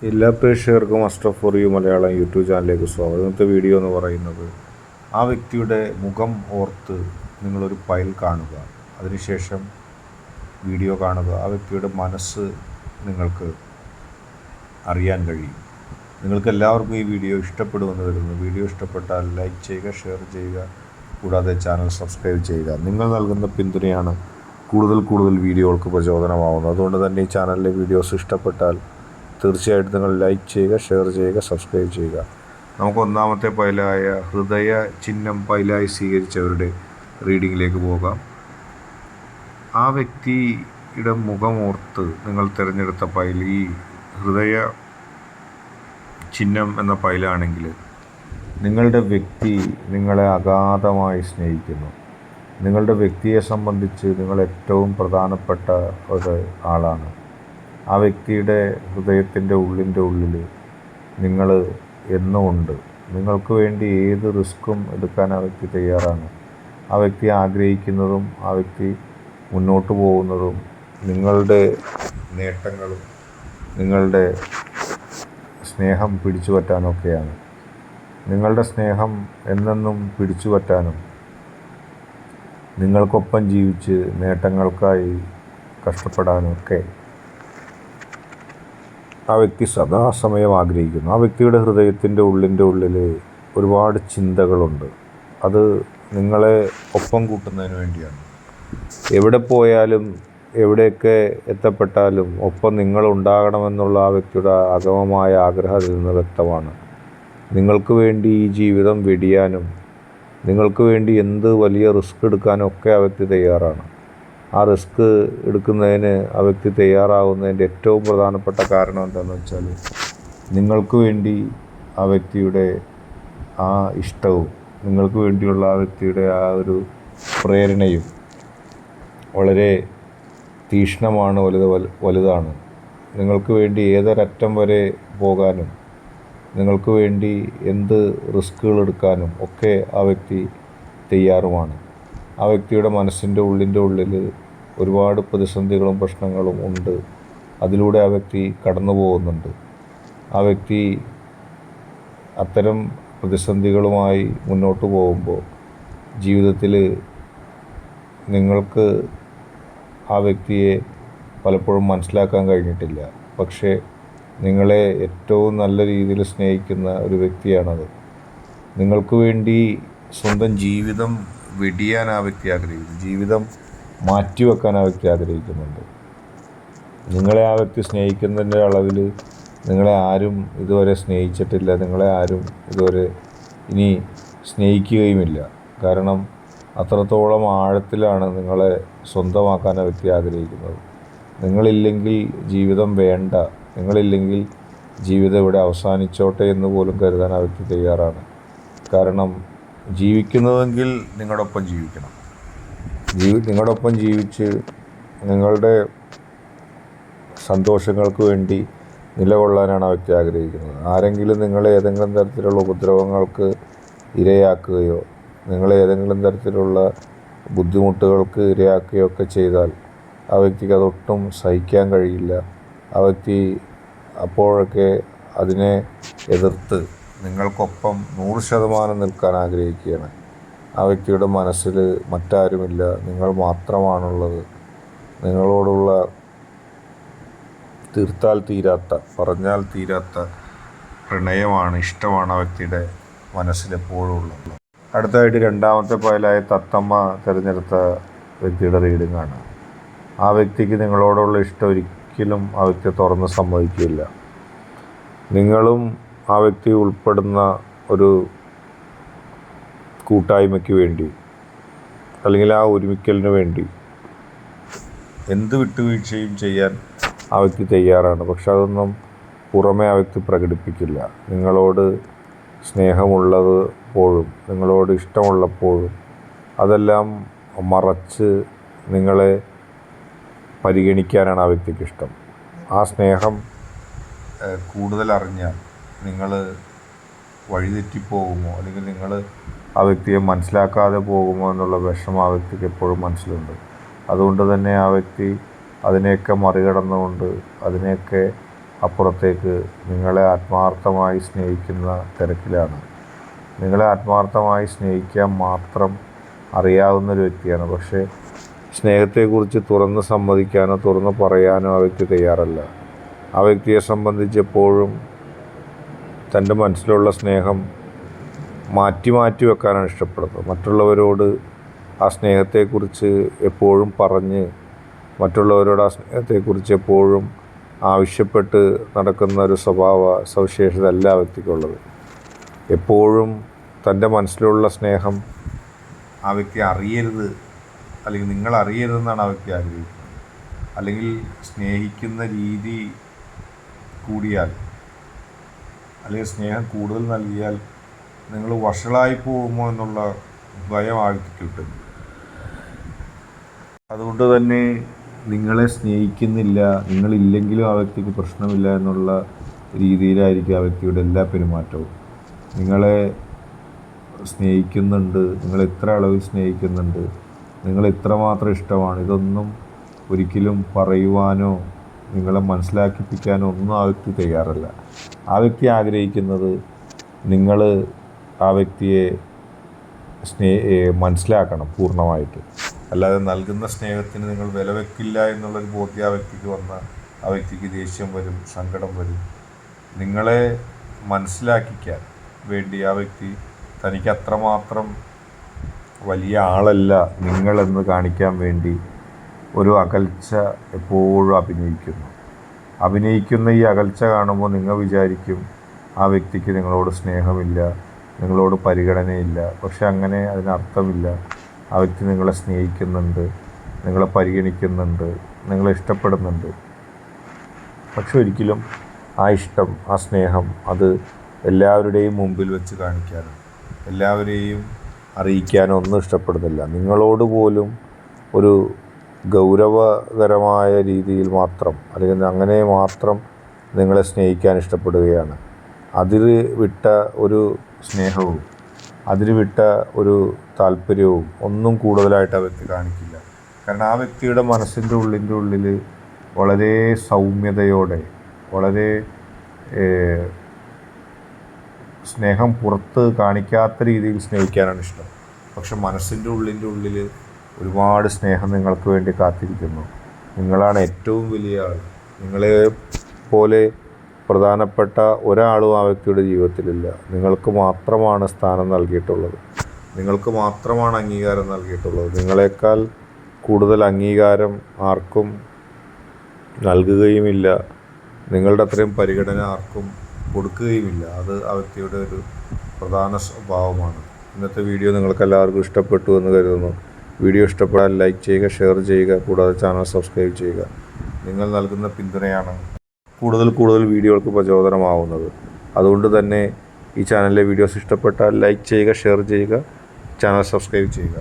എല്ലാ പ്രേക്ഷകർക്കും Ashraf for you Malayalam YouTube ചാനലിലേക്ക് സ്വാഗതം. ഇന്നത്തെ വീഡിയോ എന്ന് പറയുന്നത് ആ വ്യക്തിയുടെ മുഖം ഓർത്ത് നിങ്ങളൊരു ഫയൽ കാണുക, അതിനുശേഷം വീഡിയോ കാണുക. ആ വ്യക്തിയുടെ മനസ്സ് നിങ്ങൾക്ക് അറിയാൻ കഴിയും. നിങ്ങൾക്ക് എല്ലാവർക്കും ഈ വീഡിയോ ഇഷ്ടപ്പെടുമെന്ന് വരുന്നു. വീഡിയോ ഇഷ്ടപ്പെട്ടാൽ ലൈക്ക് ചെയ്യുക, ഷെയർ ചെയ്യുക, കൂടാതെ ചാനൽ സബ്സ്ക്രൈബ് ചെയ്യുക. നിങ്ങൾ നൽകുന്ന പിന്തുണയാണ് കൂടുതൽ വീഡിയോകൾക്ക് പ്രചോദനമാവുന്നത്. അതുകൊണ്ട് തന്നെ ഈ ചാനലിലെ വീഡിയോസ് ഇഷ്ടപ്പെട്ടാൽ തീർച്ചയായിട്ടും നിങ്ങൾ ലൈക്ക് ചെയ്യുക, ഷെയർ ചെയ്യുക, സബ്സ്ക്രൈബ് ചെയ്യുക. നമുക്ക് ഒന്നാമത്തെ ഫയലായ ഹൃദയ ചിഹ്നം ഫയലായി സ്വീകരിച്ചവരുടെ റീഡിങ്ങിലേക്ക് പോകാം. ആ വ്യക്തിയുടെ മുഖമോർത്ത് നിങ്ങൾ തിരഞ്ഞെടുത്ത ഫയൽ ഈ ഹൃദയ ചിഹ്നം എന്ന ഫയലാണെങ്കിൽ നിങ്ങളുടെ വ്യക്തി നിങ്ങളെ അഗാധമായി സ്നേഹിക്കുന്നു. നിങ്ങളുടെ വ്യക്തിയെ സംബന്ധിച്ച് നിങ്ങൾ ഏറ്റവും പ്രധാനപ്പെട്ട ഒരു ആളാണ്. ആ വ്യക്തിയുടെ ഹൃദയത്തിൻ്റെ ഉള്ളിൽ നിങ്ങൾ എന്നും ഉണ്ട്. നിങ്ങൾക്ക് വേണ്ടി ഏത് റിസ്ക്കും എടുക്കാൻ ആ വ്യക്തി തയ്യാറാണ്. ആ വ്യക്തി ആഗ്രഹിക്കുന്നതും ആ വ്യക്തി മുന്നോട്ട് പോകുന്നതും നിങ്ങളുടെ നേട്ടങ്ങളും നിങ്ങളുടെ സ്നേഹം പിടിച്ചു പറ്റാനൊക്കെയാണ്. നിങ്ങളുടെ സ്നേഹം എന്നെന്നും പിടിച്ചു പറ്റാനും നിങ്ങൾക്കൊപ്പം ജീവിച്ച് നേട്ടങ്ങൾക്കായി കഷ്ടപ്പെടാനൊക്കെ ആ വ്യക്തി സദാസമയം ആഗ്രഹിക്കുന്നു. ആ വ്യക്തിയുടെ ഹൃദയത്തിൻ്റെ ഉള്ളിൽ ഒരുപാട് ചിന്തകളുണ്ട്. അത് നിങ്ങളെ ഒപ്പം കൂട്ടുന്നതിന് വേണ്ടിയാണ്. എവിടെ പോയാലും എവിടെയൊക്കെ എത്തപ്പെട്ടാലും ഒപ്പം നിങ്ങളുണ്ടാകണമെന്നുള്ള ആ വ്യക്തിയുടെ അഗമമായ ആഗ്രഹം അതിൽ നിന്ന് വ്യക്തമാണ്. നിങ്ങൾക്ക് വേണ്ടി ഈ ജീവിതം വെടിയാനും നിങ്ങൾക്ക് വേണ്ടി എന്ത് വലിയ റിസ്ക് എടുക്കാനും ഒക്കെ ആ വ്യക്തി തയ്യാറാണ്. ആ റിസ്ക് എടുക്കുന്നതിന് ആ വ്യക്തി തയ്യാറാകുന്നതിൻ്റെ ഏറ്റവും പ്രധാനപ്പെട്ട കാരണം എന്താണെന്ന് വെച്ചാൽ നിങ്ങൾക്ക് വേണ്ടി ആ വ്യക്തിയുടെ ആ ഇഷ്ടവും നിങ്ങൾക്ക് വേണ്ടിയുള്ള ആ വ്യക്തിയുടെ ആ ഒരു പ്രേരണയും വളരെ തീക്ഷ്ണമാണ്, വലുതാണ്. നിങ്ങൾക്ക് വേണ്ടി ഏതൊരറ്റം വരെ പോകാനും നിങ്ങൾക്ക് വേണ്ടി എന്ത് റിസ്കുകൾ എടുക്കാനും ഒക്കെ ആ വ്യക്തി തയ്യാറുമാണ്. ആ വ്യക്തിയുടെ മനസ്സിൻ്റെ ഉള്ളിൽ ഒരുപാട് പ്രതിസന്ധികളും പ്രശ്നങ്ങളും ഉണ്ട്. അതിലൂടെ ആ വ്യക്തി കടന്നു പോകുന്നുണ്ട്. ആ വ്യക്തി അത്തരം പ്രതിസന്ധികളുമായി മുന്നോട്ട് പോകുമ്പോൾ ജീവിതത്തിൽ നിങ്ങൾക്ക് ആ വ്യക്തിയെ പലപ്പോഴും മനസ്സിലാക്കാൻ കഴിഞ്ഞിട്ടില്ല. പക്ഷേ നിങ്ങളെ ഏറ്റവും നല്ല രീതിയിൽ സ്നേഹിക്കുന്ന ഒരു വ്യക്തിയാണത്. നിങ്ങൾക്ക് വേണ്ടി സ്വന്തം ജീവിതം വെടിയാൻ ആ വ്യക്തി ആഗ്രഹിക്കുന്നു. ജീവിതം മാറ്റിവെക്കാൻ ആ വ്യക്തി ആഗ്രഹിക്കുന്നുണ്ട്. നിങ്ങളെ ആ വ്യക്തി സ്നേഹിക്കുന്നതിൻ്റെ അളവിൽ നിങ്ങളെ ആരും ഇതുവരെ സ്നേഹിച്ചിട്ടില്ല. നിങ്ങളെ ആരും ഇതുവരെ ഇനി സ്നേഹിക്കുകയുമില്ല. കാരണം അത്രത്തോളം ആഴത്തിലാണ് നിങ്ങളെ സ്വന്തമാക്കാൻ ആ വ്യക്തി ആഗ്രഹിക്കുന്നത്. നിങ്ങളില്ലെങ്കിൽ ജീവിതം വേണ്ട, നിങ്ങളില്ലെങ്കിൽ ജീവിതം ഇവിടെ അവസാനിച്ചോട്ടെ എന്ന് പോലും കരുതാൻ ആ വ്യക്തി തയ്യാറാണ്. കാരണം ജീവിക്കുന്നതെങ്കിൽ നിങ്ങളോടൊപ്പം ജീവിക്കണം. നിങ്ങളോടൊപ്പം ജീവിച്ച് നിങ്ങളുടെ സന്തോഷങ്ങൾക്ക് വേണ്ടി നിലകൊള്ളാനാണ് ആ വ്യക്തി ആഗ്രഹിക്കുന്നത്. ആരെങ്കിലും നിങ്ങളെ ഏതെങ്കിലും തരത്തിലുള്ള ഉപദ്രവങ്ങൾക്ക് ഇരയാക്കുകയോ നിങ്ങളെ ഏതെങ്കിലും തരത്തിലുള്ള ബുദ്ധിമുട്ടുകൾക്ക് ഇരയാക്കുകയോ ഒക്കെ ചെയ്താൽ ആ വ്യക്തിക്ക് അതൊട്ടും സഹിക്കാൻ കഴിയില്ല. ആ വ്യക്തി അപ്പോഴൊക്കെ അതിനെ എതിർത്ത് നിങ്ങൾക്കൊപ്പം 100% നിൽക്കാൻ ആഗ്രഹിക്കുകയാണ്. ആ വ്യക്തിയുടെ മനസ്സിൽ മറ്റാരുമില്ല, നിങ്ങൾ മാത്രമാണുള്ളത്. നിങ്ങളോടുള്ള പറഞ്ഞാൽ തീരാത്ത പ്രണയമാണ്, ഇഷ്ടമാണ് ആ വ്യക്തിയുടെ മനസ്സിലെപ്പോഴും ഉള്ളത്. അടുത്തതായിട്ട് രണ്ടാമത്തെ ഫയലായ തത്തമ്മ തിരഞ്ഞെടുത്ത വ്യക്തിയുടെ റീഡിങ്ങാണ്. ആ വ്യക്തിക്ക് നിങ്ങളോടുള്ള ഇഷ്ടം ഒരിക്കലും ആ വ്യക്തി തുറന്ന് സമ്മതിക്കില്ല. നിങ്ങളും ആ വ്യക്തി ഉൾപ്പെടുന്ന ഒരു കൂട്ടായ്മയ്ക്ക് വേണ്ടി അല്ലെങ്കിൽ ആ ഒരുമിക്കലിന് വേണ്ടി എന്ത് വിട്ടുവീഴ്ചയും ചെയ്യാൻ ആ വ്യക്തി തയ്യാറാണ്. പക്ഷെ അതൊന്നും പുറമേ ആ വ്യക്തി പ്രകടിപ്പിക്കില്ല. നിങ്ങളോട് സ്നേഹമുള്ളപ്പോഴും നിങ്ങളോട് ഇഷ്ടമുള്ളപ്പോഴും അതെല്ലാം മറച്ച് നിങ്ങളെ പരിഗണിക്കാനാണ് ആ വ്യക്തിക്ക് ഇഷ്ടം. ആ സ്നേഹം കൂടുതൽ അറിഞ്ഞാൽ നിങ്ങൾ വഴിതെറ്റിപ്പോകുമോ അല്ലെങ്കിൽ നിങ്ങൾ ആ വ്യക്തിയെ മനസ്സിലാക്കാതെ പോകുമോ എന്നുള്ള വിഷമം ആ വ്യക്തിക്ക് എപ്പോഴും മനസ്സിലുണ്ട്. അതുകൊണ്ട് തന്നെ ആ വ്യക്തി അതിനെയൊക്കെ മറികടന്നുകൊണ്ട് അതിനെയൊക്കെ അപ്പുറത്തേക്ക് നിങ്ങളെ ആത്മാർത്ഥമായി സ്നേഹിക്കുന്ന തിരക്കിലാണ്. നിങ്ങളെ ആത്മാർത്ഥമായി സ്നേഹിക്കാൻ മാത്രം അറിയാവുന്നൊരു വ്യക്തിയാണ്. പക്ഷേ സ്നേഹത്തെക്കുറിച്ച് തുറന്ന് സമ്മതിക്കാനോ തുറന്ന് പറയാനോ ആ വ്യക്തി തയ്യാറല്ല. ആ വ്യക്തിയെ സംബന്ധിച്ചെപ്പോഴും തൻ്റെ മനസ്സിലുള്ള സ്നേഹം മാറ്റി മാറ്റി വെക്കാനാണ് ഇഷ്ടപ്പെടുന്നത്. മറ്റുള്ളവരോട് ആ സ്നേഹത്തെക്കുറിച്ച് എപ്പോഴും പറഞ്ഞ് മറ്റുള്ളവരോട് ആ സ്നേഹത്തെക്കുറിച്ച് എപ്പോഴും ആവശ്യപ്പെട്ട് നടക്കുന്ന ഒരു സ്വഭാവ സവിശേഷത അല്ല ആ വ്യക്തിക്കുള്ളത്. എപ്പോഴും തൻ്റെ മനസ്സിലുള്ള സ്നേഹം ആ വ്യക്തി അറിയരുത്, അല്ലെങ്കിൽ നിങ്ങൾ അറിയരുതെന്നാണ് ആ വ്യക്തി ആഗ്രഹിക്കുന്നത്. അല്ലെങ്കിൽ സ്നേഹിക്കുന്ന രീതി കൂടിയാൽ, അല്ലെങ്കിൽ സ്നേഹം കൂടുതൽ നൽകിയാൽ നിങ്ങൾ വഷളായി പോകുമോ എന്നുള്ള ഭയം ആ വ്യക്തിക്കുണ്ട്. അതുകൊണ്ട് തന്നെ നിങ്ങളെ സ്നേഹിക്കുന്നില്ല, നിങ്ങളില്ലെങ്കിലും ആ വ്യക്തിക്ക് പ്രശ്നമില്ല എന്നുള്ള രീതിയിലായിരിക്കും ആ വ്യക്തിയുടെ എല്ലാ പെരുമാറ്റവും. നിങ്ങളെ സ്നേഹിക്കുന്നുണ്ട്, നിങ്ങൾ എത്ര അളവിൽ സ്നേഹിക്കുന്നുണ്ട്, നിങ്ങൾ എത്രമാത്രം ഇഷ്ടമാണ്, ഇതൊന്നും ഒരിക്കലും പറയുവാനോ നിങ്ങളെ മനസ്സിലാക്കിപ്പിക്കാനോ ഒന്നും ആ വ്യക്തി തയ്യാറല്ല. ആ വ്യക്തി ആഗ്രഹിക്കുന്നത് നിങ്ങൾ ആ വ്യക്തിയെ മനസ്സിലാക്കണം പൂർണ്ണമായിട്ട്. അല്ലാതെ നൽകുന്ന സ്നേഹത്തിന് നിങ്ങൾ വില വെക്കില്ല എന്നുള്ളൊരു ബോധ്യം ആ വ്യക്തിക്ക് വന്നാൽ ആ വ്യക്തിക്ക് ദേഷ്യം വരും, സങ്കടം വരും. നിങ്ങളെ മനസ്സിലാക്കിക്കാൻ വേണ്ടി ആ വ്യക്തി തനിക്ക് അത്രമാത്രം വലിയ ആളല്ല നിങ്ങളെന്ന് കാണിക്കാൻ വേണ്ടി ഒരു അകൽച്ച എപ്പോഴും അഭിനയിക്കുന്ന ഈ അകൽച്ച കാണുമ്പോൾ നിങ്ങൾ വിചാരിക്കും ആ വ്യക്തിക്ക് നിങ്ങളോട് സ്നേഹമില്ല, നിങ്ങളോട് പരിഗണനയില്ല. പക്ഷെ അങ്ങനെ അതിനർത്ഥമില്ല. ആ വ്യക്തി നിങ്ങളെ സ്നേഹിക്കുന്നുണ്ട്, നിങ്ങളെ പരിഗണിക്കുന്നുണ്ട്, നിങ്ങളെ ഇഷ്ടപ്പെടുന്നുണ്ട്. പക്ഷെ ഒരിക്കലും ആ ഇഷ്ടം, ആ സ്നേഹം അത് എല്ലാവരുടെയും മുമ്പിൽ വെച്ച് കാണിക്കാനോ എല്ലാവരെയും അറിയിക്കാനോ ഒന്നും ഇഷ്ടപ്പെടുന്നില്ല. നിങ്ങളോട് പോലും ഒരു ഗൗരവകരമായ രീതിയിൽ മാത്രം, അല്ലെങ്കിൽ അങ്ങനെ മാത്രം നിങ്ങളെ സ്നേഹിക്കാൻ ഇഷ്ടപ്പെടുകയാണ്. അതിര് വിട്ട ഒരു സ്നേഹവും അതിര് വിട്ട ഒരു താല്പര്യവും ഒന്നും കൂടുതലായിട്ട് ആ വ്യക്തി കാണിക്കില്ല. കാരണം ആ വ്യക്തിയുടെ മനസ്സിൻ്റെ ഉള്ളിൽ വളരെ സൗമ്യതയോടെ, വളരെ സ്നേഹം പുറത്ത് കാണിക്കാത്ത രീതിയിൽ സ്നേഹിക്കാനാണ് ഇഷ്ടം. പക്ഷെ മനസ്സിൻ്റെ ഉള്ളിൽ ഒരുപാട് സ്നേഹം നിങ്ങൾക്ക് വേണ്ടി കാത്തിരിക്കുന്നു. നിങ്ങളാണ് ഏറ്റവും വലിയ ആൾ. നിങ്ങളെ പോലെ പ്രധാനപ്പെട്ട ഒരാളും ആ വ്യക്തിയുടെ ജീവിതത്തിലില്ല. നിങ്ങൾക്ക് മാത്രമാണ് സ്ഥാനം നൽകിയിട്ടുള്ളത്, നിങ്ങൾക്ക് മാത്രമാണ് അംഗീകാരം നൽകിയിട്ടുള്ളത്. നിങ്ങളെക്കാൾ കൂടുതൽ അംഗീകാരം ആർക്കും നൽകുകയുമില്ല, നിങ്ങളുടെ അത്രയും പരിഗണന ആർക്കും കൊടുക്കുകയുമില്ല. അത് ആ വ്യക്തിയുടെ ഒരു പ്രധാന സ്വഭാവമാണ്. ഇന്നത്തെ വീഡിയോ നിങ്ങൾക്ക് എല്ലാവർക്കും ഇഷ്ടപ്പെട്ടു എന്ന് കരുതുന്നു. വീഡിയോ ഇഷ്ടപ്പെടാൻ ലൈക്ക് ചെയ്യുക, ഷെയർ ചെയ്യുക, കൂടാതെ ചാനൽ സബ്സ്ക്രൈബ് ചെയ്യുക. നിങ്ങൾ നൽകുന്ന പിന്തുണയാണ് കൂടുതൽ വീഡിയോകൾക്ക് പ്രചോദനമാവുന്നത്. അതുകൊണ്ട് തന്നെ ഈ ചാനലിലെ വീഡിയോസ് ഇഷ്ടപ്പെട്ടാൽ ലൈക്ക് ചെയ്യുക, ഷെയർ ചെയ്യുക, ചാനൽ സബ്സ്ക്രൈബ് ചെയ്യുക.